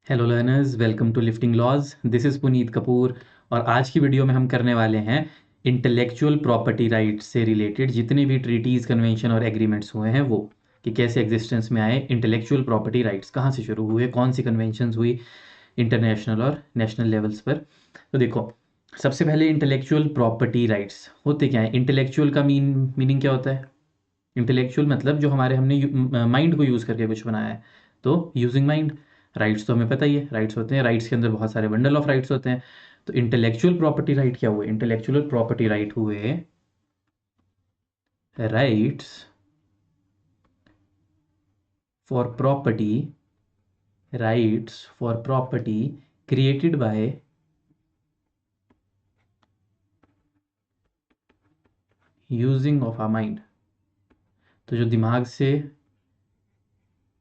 Hello learners, welcome to lifting laws. This is Puneet Kapoor. और आज की वीडियो में हम करने वाले हैं इंटेलेक्चुअल प्रॉपर्टी राइट्स से रिलेटेड जितने भी ट्रीटीज़, कन्वेंशन और एग्रीमेंट्स हुए हैं वो, कि कैसे एग्जिस्टेंस में आए इंटेलेक्चुअल प्रॉपर्टी राइट्स, कहाँ से शुरू हुए, कौन सी कन्वेंशंस हुई इंटरनेशनल और नेशनल लेवल्स पर। तो देखो, सबसे पहले इंटेलेक्चुअल प्रॉपर्टी राइट्स होते क्या है। इंटेलेक्चुअल का मीनिंग क्या होता है। इंटेलेक्चुअल मतलब जो हमारे हमने माइंड को यूज़ करके कुछ बनाया है, तो यूजिंग माइंड। राइट्स तो हमें पता ही है, राइट्स होते हैं, राइट्स के अंदर बहुत सारे बंडल ऑफ राइट्स होते हैं। तो इंटेलेक्चुअल प्रॉपर्टी राइट क्या हुए। इंटेलेक्चुअल प्रॉपर्टी राइट हुए rights for property, rights for property created by using of a mind. तो जो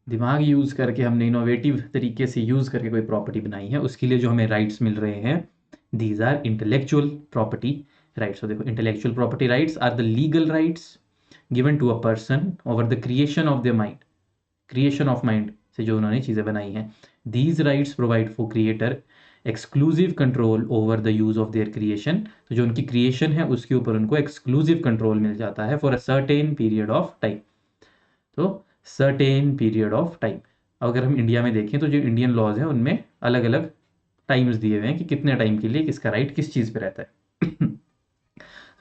दिमाग यूज़ करके हमने इनोवेटिव तरीके से यूज़ करके कोई प्रॉपर्टी बनाई है, उसके लिए जो हमें राइट्स मिल रहे हैं, these are intellectual property rights. तो देखो, intellectual property rights are the legal rights given to a person over the creation of the mind, creation of mind से जो उन्होंने चीज़ें बनाई हैं। These rights provide for creator exclusive control over the use of their creation. तो जो उनकी creation है उसके ऊपर उनको एक्सक्लूसिव कंट्रोल मिल जाता है for a certain period of time. तो सर्टेन पीरियड ऑफ टाइम। अगर हम इंडिया में देखें तो जो इंडियन लॉज हैं उनमें अलग अलग टाइम्स दिए हुए हैं कि कितने टाइम के लिए किसका राइट किस चीज़ पे रहता है।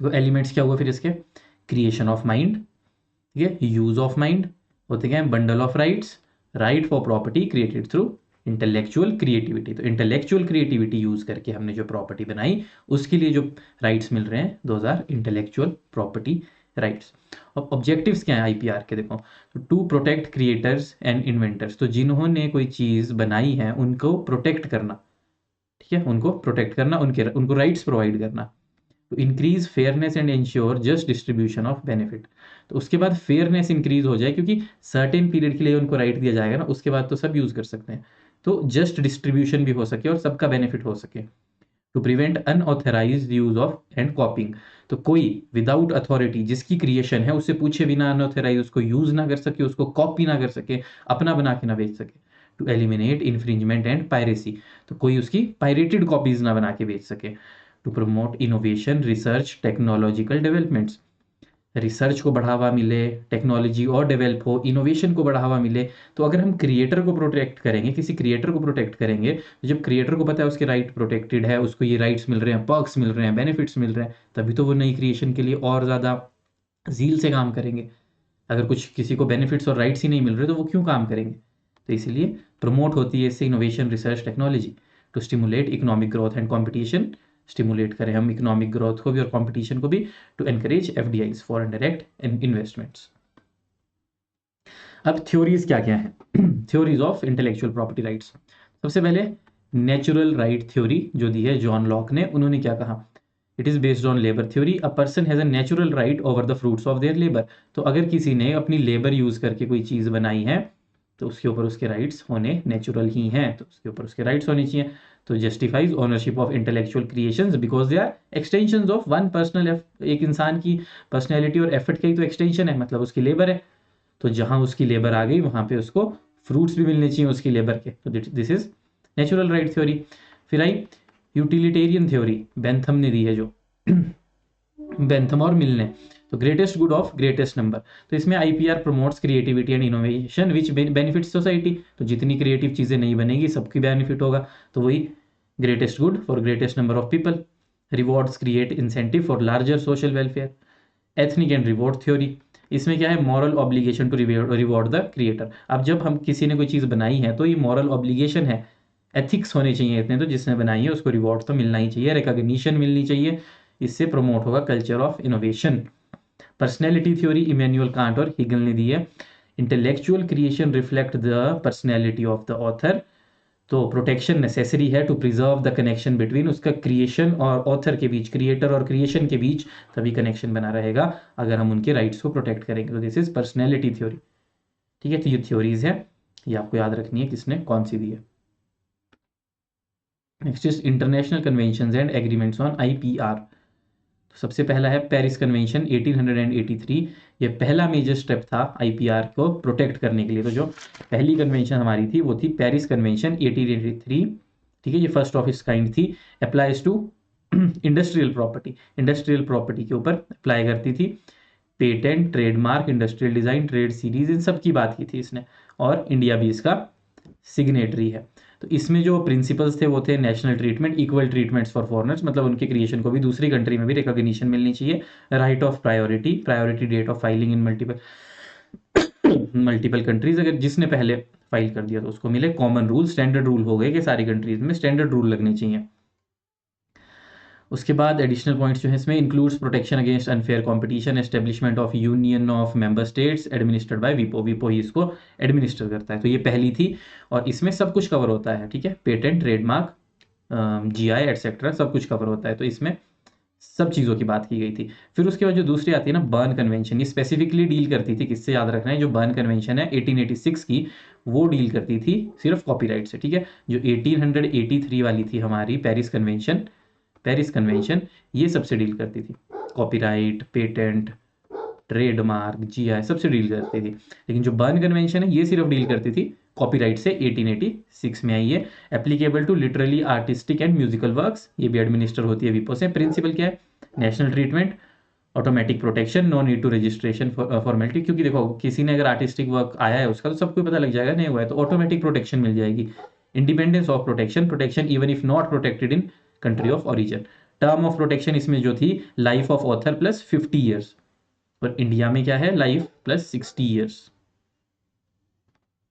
तो एलिमेंट्स क्या हुआ फिर इसके। क्रिएशन ऑफ माइंड, ठीक है, यूज ऑफ माइंड, होते क्या है bundle of rights, right for property created through intellectual creativity. तो इंटेलेक्चुअल क्रिएटिविटी यूज करके हमने जो प्रॉपर्टी बनाई उसके लिए जो राइट्स मिल रहे हैं, those are intellectual property rights. अब ऑब्जेक्टिव्स क्या है आईपीआर के, देखो, to protect creators and inventors. तो जिन्होंने कोई चीज़ बनाई है उनको प्रोटेक्ट करना, ठीक है, उनको प्रोटेक्ट करना, उनको राइट्स प्रोवाइड करना। तो increase fairness and ensure just distribution of benefit. तो उसके बाद फेयरनेस इंक्रीज हो जाए, क्योंकि सर्टेन पीरियड के लिए उनको राइट दिया जाएगा ना, उसके बाद तो सब यूज़ कर सकते हैं। तो जस्ट डिस्ट्रीब्यूशन भी हो सके और सबका बेनिफिट हो सके। To prevent unauthorise use of and copying. तो कोई विदाउट अथॉरिटी जिसकी क्रिएशन है उससे पूछे बिना अनऑथराइज उसको यूज ना कर सके, उसको कॉपी ना कर सके, अपना बना के ना बेच सके। To eliminate infringement and piracy. तो कोई उसकी पायरेटेड कॉपीज ना बना के बेच सके। To promote innovation, research, technological developments. Research को बढ़ावा मिले, टेक्नोलॉजी और डेवलप हो, इनोवेशन को बढ़ावा मिले। तो अगर हम क्रिएटर को प्रोटेक्ट करेंगे, किसी क्रिएटर को प्रोटेक्ट करेंगे, तो जब क्रिएटर को पता है उसके राइट प्रोटेक्टेड है, उसको ये राइट्स मिल रहे हैं, पर्क्स मिल रहे हैं, बेनिफिट्स मिल रहे हैं, तभी तो वो नई क्रिएशन के लिए और ज़्यादा जील से काम करेंगे। अगर कुछ किसी को बेनिफिट्स और राइट्स ही नहीं मिल रहे तो वो क्यों काम करेंगे। तो इसलिए प्रमोट होती है इससे innovation, research, technology. To stimulate economic growth and competition. Stimulate करें हम इकोनॉमिक ग्रोथ को भी और कंपटीशन को भी। To encourage FDIs, foreign direct investments. अब थ्योरीज क्या क्या है। Theories of intellectual property rights. सबसे पहले नेचुरल राइट थ्योरी जो दी है जॉन लॉक ने, उन्होंने क्या कहा। It is based on labour theory. A person has a natural right over the fruits of their labour. तो अगर किसी ने अपनी लेबर यूज़ करके कोई चीज़ बनाई है तो उसके ऊपर उसके राइट्स होने नेचुरल ही हैं, तो उसके ऊपर उसके राइट्स होने चाहिए। तो justifies ownership of intellectual creations because they are extensions of one personal. एक इंसान की पर्सनैलिटी और एफर्ट का ही तो एक्सटेंशन है, मतलब उसकी लेबर है। तो जहां उसकी लेबर आ गई वहां पे उसको फ्रूट्स भी मिलने चाहिए उसकी लेबर के। तो this is natural right theory. फिर आई यूटिलिटेरियन थ्योरी, बेंथम ने दी है जो। बेंथम और मिल ने। तो greatest good of greatest number. तो इसमें IPR promotes creativity and innovation which benefits society. तो जितनी क्रिएटिव चीज़ें नहीं बनेगी सबकी बेनिफिट होगा, तो वही greatest good for greatest number of people. Rewards create incentive for larger social welfare. Ethnic and reward theory, इसमें क्या है, moral obligation to reward the creator. अब जब हम किसी ने कोई चीज़ बनाई है तो ये मॉरल ऑब्लिगेशन है, एथिक्स होने चाहिए इतने, तो जिसने बनाई है उसको रिवॉर्ड तो मिलना ही चाहिए, रिकॉग्निशन मिलनी चाहिए। इससे प्रमोट होगा culture of innovation. Personality theory Immanuel Kant और हिगल ने दी है। Intellectual creation reflect the personality of the author. तो प्रोटेक्शन नेसेसरी है to preserve the connection between उसका क्रिएशन और ऑथर के बीच, क्रिएटर और क्रिएशन के बीच तभी कनेक्शन बना रहेगा अगर हम उनके राइट्स को प्रोटेक्ट करेंगे। तो दिस इज पर्सनैलिटी थ्योरी, ठीक है। तो ये थ्योरीज है, ये आपको याद रखनी है किसने कौन सी दी है। Next is international convention and agreements on IPR. सबसे पहला है पेरिस कन्वेंशन 1883। ये पहला मेजर स्टेप था आईपीआर को प्रोटेक्ट करने के लिए। तो जो पहली कन्वेंशन हमारी थी वो थी पेरिस कन्वेंशन 1883। ठीक है, ये फर्स्ट ऑफ इट्स काइंड थी। Applies to industrial property, industrial property के ऊपर अप्लाई करती थी। Patent, trademark, industrial design, trade secrets, इन सब की बात की थी इसने, और इंडिया भी इसका सिग्नेटरी है। तो इसमें जो प्रिंसिपल्स थे वो थे national treatment, equal treatments for foreigners, मतलब उनके क्रिएशन को भी दूसरी कंट्री में भी रिकॉग्निशन मिलनी चाहिए। Right of priority, priority date of filing in multiple countries, अगर जिसने पहले फाइल कर दिया तो उसको मिले। कॉमन रूल, स्टैंडर्ड रूल हो गए कि सारी कंट्रीज में स्टैंडर्ड रूल लगने चाहिए। उसके बाद एडिशनल पॉइंट्स जो है इसमें includes protection against unfair competition, establishment of union of member states administered by विपो, विपो ही इसको एडमिनिस्टर करता है। तो ये पहली थी और इसमें सब कुछ कवर होता है। ठीक है, पेटेंट, ट्रेडमार्क, जीआई एटसेट्रा सब कुछ कवर होता है। तो इसमें सब चीज़ों की बात की गई थी। फिर उसके बाद जो दूसरी आती है ना बर्न कन्वेंशन, ये स्पेसिफिकली डील करती थी, किससे याद रखना है, जो बर्न कन्वेंशन है 1886 की, वो डील करती थी सिर्फ कॉपीराइट से। ठीक है, जो 1883 वाली थी हमारी पेरिस कन्वेंशन, पेरिस कन्वेंशन ये सबसे डील करती थी, कॉपीराइट, पेटेंट, ट्रेडमार्क, जीआई सबसे डील करती थी। लेकिन जो बर्न कन्वेंशन है ये सिर्फ डील करती थी कॉपीराइट से। 1886 में आई है। Applicable to literally artistic and musical works, ये भी एडमिनिस्टर होती है विपो से। प्रिंसिपल क्या है, national treatment, automatic protection, no need to registration formality, क्योंकि देखो किसी ने अगर आर्टिस्टिक वर्क आया है उसका तो सबको पता लग जाएगा, नहीं हुआ है तो ऑटोमेटिक प्रोटेक्शन मिल जाएगी। Independence of protection, protection even if not protected in country of origin. Term of protection इसमें जो थी life of author plus 50 years, और इंडिया में क्या है लाइफ प्लस 60 ईयर्स।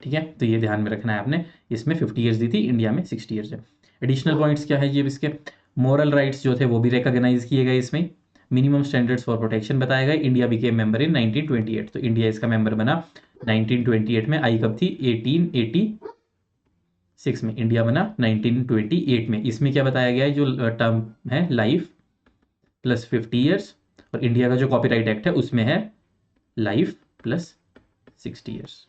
ठीक है, तो ये ध्यान में रखना है आपने, इसमें 50 ईयर्स दी थी, इंडिया में 60 ईयर्स है। एडिशनल पॉइंट्स क्या है ये इसके, मॉरल राइट्स जो थे वो भी रिकॉग्नाइज किए गए इसमें। मिनिमम स्टैंडर्ड्स फॉर प्रोटेक्शन बताया गया। इंडिया बिकेम मेंबर इन 1928, तो इंडिया इसका मेंबर बना 1928 में। आई कब थी, 1886 में। इंडिया बना 1928 में। इसमें क्या बताया गया है, जो टर्म है लाइफ प्लस 50 ईयर्स, और इंडिया का जो कॉपीराइट एक्ट है उसमें है लाइफ प्लस 60 ईयर्स।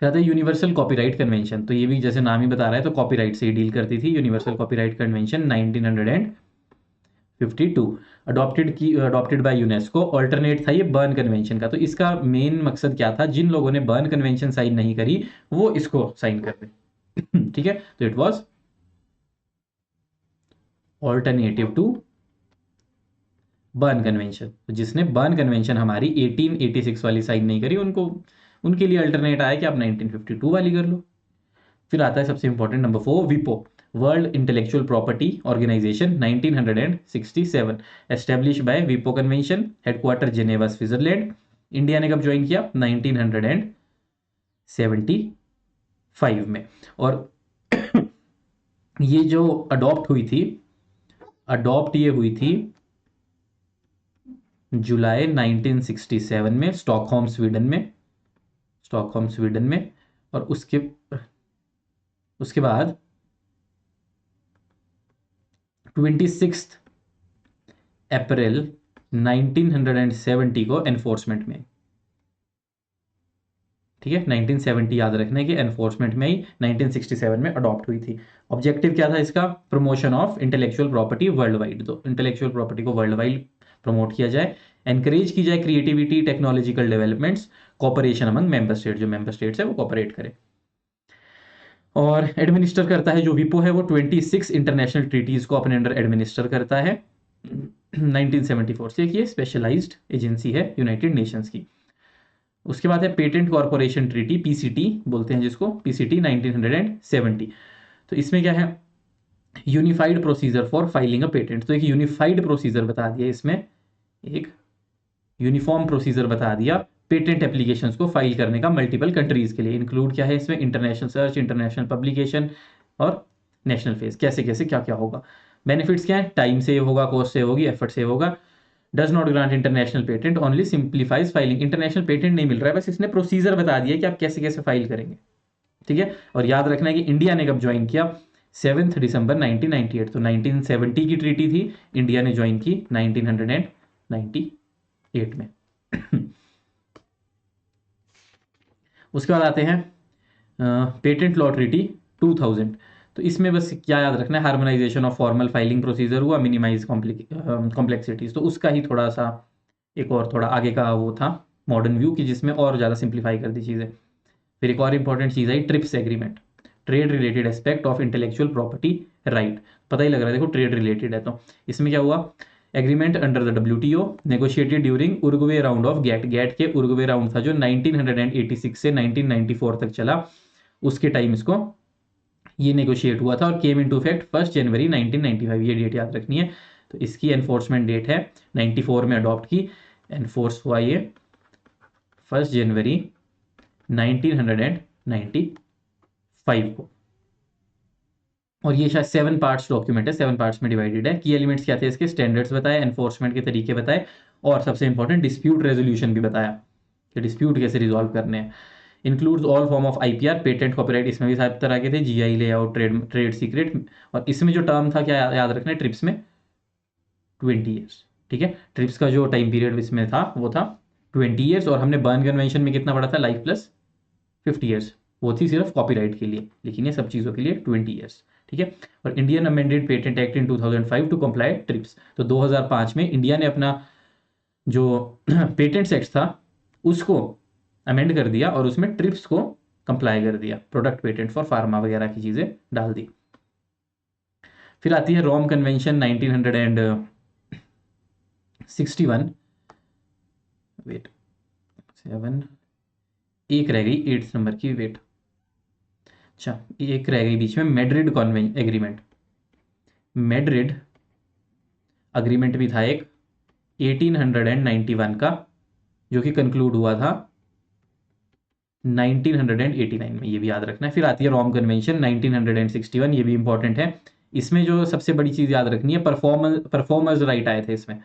फिर आता है यूनिवर्सल कॉपीराइट कन्वेंशन, तो ये भी जैसे नाम ही बता रहा है तो कॉपीराइट से ही डील करती थी। Universal copyright convention 1952 adopted by UNESCO. Alternate था ये बर्न कन्वेंशन का। तो इसका मेन मकसद क्या था, जिन लोगों ने बर्न कन्वेंशन साइन नहीं करी वो इसको साइन कर दे। ठीक है, तो it was alternative to Berne convention. तो जिसने बर्न कन्वेंशन हमारी 1886 वाली साइन नहीं करी उनको, उनके लिए अल्टरनेट आया कि आप 1952 वाली कर लो। फिर आता है सबसे इंपॉर्टेंट नंबर 4, विपो, world intellectual property organization 1967, establish by विपो convention, headquarter Geneva Switzerland. India ने कब ज्वाइन किया, 1975 में। और ये जो अडॉप्ट हुई थी, अडॉप्ट ये हुई थी जुलाई 1967 में स्टॉकहोम स्वीडन में, स्टॉकहोम स्वीडन में। और उसके बाद 26 अप्रैल 1970 को एनफोर्समेंट में। ठीक है, 1970 याद रखने की, एनफोर्समेंट में ही 1967 में अडॉप्ट हुई थी। ऑब्जेक्टिव क्या था इसका, promotion of intellectual property world wide, तो इंटेलेक्चुअल प्रॉपर्टी को वर्ल्ड वाइड प्रमोट किया जाए, एनकरेज की जाए creativity, technological developments, cooperation among member state, जो मेंबर स्टेट्स है वो कॉपरेट करे। और एडमिनिस्टर करता है जो विपो है वो 26 इंटरनेशनल ट्रीटीज को अपने अंडर एडमिनिस्टर करता है 1974 से। ये स्पेशलाइज्ड एजेंसी है यूनाइटेड नेशंस की। उसके बाद है पेटेंट कॉर्पोरेशन ट्रीटी, पीसीटी बोलते हैं जिसको, पीसीटी 1970। तो इसमें क्या है, unified procedure for filing a patent. तो एक यूनिफाइड प्रोसीजर बता दिया इसमें, एक यूनिफॉर्म प्रोसीजर बता दिया पेटेंट एप्लीकेशंस को फाइल करने का मल्टीपल कंट्रीज के लिए। इंक्लूड क्या है इसमें, इंटरनेशनल सर्च, इंटरनेशनल पब्लिकेशन और नेशनल फेस, कैसे कैसे क्या क्या होगा। बेनिफिट्स क्या है, टाइम सेव होगा, कॉस्ट सेव होगी, एफर्ट सेव होगा। Does not grant international patent, only simplifies filing. International patent नहीं मिल रहा है, बस इसने प्रोसीजर बता दिया कि आप कैसे कैसे फाइल करेंगे। ठीक है, और याद रखना है कि इंडिया ने कब ज्वाइन किया, 7 दिसंबर 1998। तो 1970 की ट्रीटी थी, इंडिया ने ज्वाइन की 1998 में। उसके बाद आते हैं पेटेंट लॉ ट्रीटी 2000। तो इसमें बस क्या याद रखना है, harmonisation of formal filing procedure हुआ, मिनिमाइज कॉम्प्लेक्सिटीज। तो उसका ही थोड़ा सा एक और थोड़ा आगे का वो था मॉडर्न व्यू, कि जिसमें और ज़्यादा सिंप्लीफाई कर दी चीज़ें। फिर एक और important cheese I trips agreement, trade related aspect of intellectual property right. पता ही लग रहा है, देखो ट्रेड रिलेटेड है, तो इसमें क्या हुआ, agreement under the WTO negotiated during Uruguay round of GATT. GATT के उरुग्वे राउंड था जो 1986 से 1994 तक चला, उसके टाइम इसको ये नेगोशिएट हुआ था और केम इनटू इफेक्ट 1 जनवरी 1995। ये डेट याद रखनी है। तो इसकी एनफोर्समेंट डेट है 94 में अडॉप्ट की, एनफोर्स हुआ ये 1 जनवरी 1995 को। और ये शायद 7 पार्ट्स डॉक्यूमेंट है, 7 पार्ट्स में डिवाइडेड है। की एलिमेंट्स क्या थे इसके, स्टैंडर्ड्स बताए, एनफोर्समेंट के तरीके बताए, और सबसे इंपॉर्टेंट डिस्प्यूट रेजोल्यूशन भी बताया कि डिस्प्यूट कैसे रिजॉल्व करने हैं। Includes all form of IPR, patent, copyright, इसमें भी सारे तरह के थे, GI लेआउट, ट्रेड सीक्रेट। और इसमें जो टर्म था क्या याद रखना है, ट्रिप्स में 20 ईयर्स। ठीक है, ट्रिप्स का जो टाइम पीरियड इसमें था वो था 20 ईयर्स। और हमने बर्न कन्वेंशन में कितना पढ़ा था, लाइफ प्लस 50 ईयर्स, वो थी सिर्फ कॉपीराइट के लिए, लेकिन ये सब चीज़ों के लिए 20 ईयर्स। ठीक है, और Indian amended patent act in 2005 to comply TRIPS. तो 2005 में इंडिया ने अपना जो पेटेंट्स एक्ट था उसको अमेंड कर दिया और उसमें ट्रिप्स को कंप्लाई कर दिया, प्रोडक्ट पेटेंट फॉर फार्मा वगैरह की चीज़ें डाल दी। फिर आती है रोम कन्वेंशन 1961, वेट 7, एक रह गई 8 नंबर की, वेट, अच्छा एक रह गई बीच में, मैड्रिड एग्रीमेंट। मैड्रिड अग्रीमेंट भी था एक 1891 का, जो कि कंक्लूड हुआ था 1989 में, ये भी याद रखना है। फिर आती है रोम कन्वेंशन 1961, ये भी इंपॉर्टेंट है। इसमें जो सबसे बड़ी चीज याद रखनी है, परफॉर्मर्स राइट आए थे इसमें,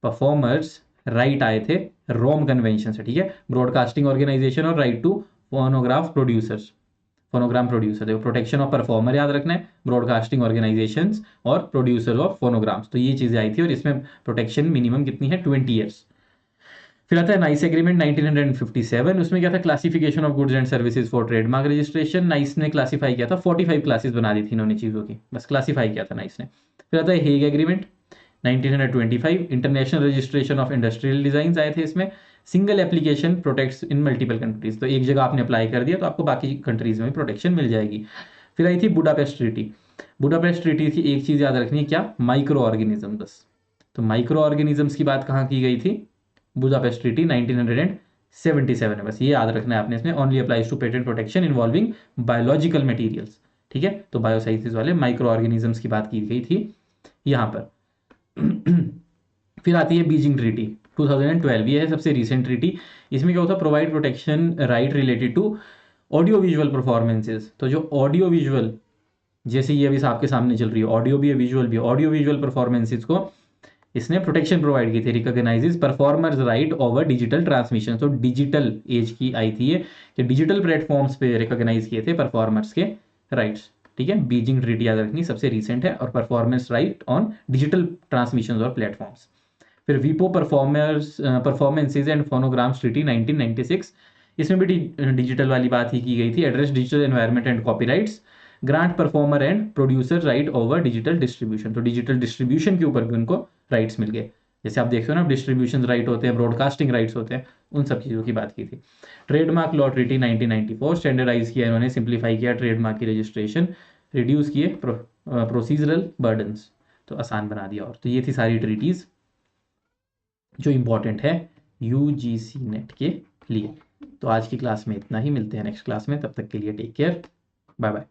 परफॉर्मर्स राइट आए थे रोम कन्वेंशन से। ठीक है, ब्रॉडकास्टिंग ऑर्गेनाइजेशन और right to phonograph producers, phonogram producer, देखो प्रोटेक्शन ऑफ परफॉर्मर याद रखना है, ब्रॉडकास्टिंग ऑर्गेनाइजेशंस और प्रोड्यूसर ऑफ फोनोग्राम्स। तो ये चीजें आई थी और इसमें प्रोटेक्शन मिनिमम कितनी है, 20 ईयर्स। फिर आता है नाइस एग्रीमेंट 1957, उसमें क्या था, classification of goods and services for trademark registration. Nice ने क्लासीफाई किया था, 45 क्लासेस बना दी थी इन्होंने चीज़ों की, बस क्लासीफाई किया था नाइस ने। फिर आता है Hague agreement 1925, international registration of industrial design आए थे इसमें। सिंगल एप्लीकेशन प्रोटेक्ट्स इन मल्टीपल कंट्रीज, तो एक जगह आपने अप्लाई कर दिया तो आपको बाकी कंट्रीज में प्रोटेक्शन मिल जाएगी। फिर आई थी बुडापेस्ट ट्रीटी। बुडापेस्ट ट्रीटी की एक चीज़ याद रखनी है, क्या, माइक्रो ऑर्गेनिज्म, बस। तो माइक्रो ऑर्गेनिजम्स की बात कहाँ की गई थी, बुडापेस्ट ट्रीटी 1977 है, बस ये याद रखना है आपने इसमें। Only applies to patent protection involving biological materials. ठीक है, तो बायोसाइंसेस वाले माइक्रो ऑर्गेनिजम्स की बात की गई थी यहाँ पर। फिर आती है बीजिंग ट्रीटी 2012, ये है सबसे रिसेंट ट्रीटी। इसमें क्या होता है, provide protection right related to audio visual performances. तो जो ऑडियो विजुअल, जैसे ये अभी आपके सामने चल रही है, ऑडियो भी है विजुअल भी, ऑडियो विजुअल परफॉर्मेंसेज को इसने प्रोटेक्शन प्रोवाइड की थी। Recognises performers right over digital transmission. तो डिजिटल एज की आई थी ये, कि डिजिटल प्लेटफॉर्म्स पे रिकॉग्नाइज किए थे परफॉर्मर्स के राइट्स। ठीक है, बीजिंग ट्रीटी याद रखनी, सबसे रिसेंट है, और performance right on digital transmission और प्लेटफॉर्म्स। फिर वीपो परफॉर्मेंसेज एंड फोनोग्राम्स ट्रीटी 1996, इसमें भी डिजिटल वाली बात ही की गई थी। Address digital environment and copyrights, grant performer and producer right over digital distribution. तो डिजिटल डिस्ट्रीब्यूशन के ऊपर भी उनको राइट्स मिल गए, जैसे आप देखते हो ना, डिस्ट्रीब्यूशन राइट होते हैं, ब्रॉडकास्टिंग राइट्स होते हैं, उन सब चीज़ों की बात की थी। ट्रेडमार्क लॉ ट्रीटी 1994, स्टैंडर्डाइज किया इन्होंने, सिंप्लीफाई किया ट्रेडमार्क की रजिस्ट्रेशन, रिड्यूस किए प्रोसीजरल बर्डन्स, तो आसान बना दिया। और तो ये थी सारी ट्रीटीज़ जो इंपॉर्टेंट है UGC नेट के लिए। तो आज की क्लास में इतना ही, मिलते हैं नेक्स्ट क्लास में, तब तक के लिए टेक केयर, बाय बाय।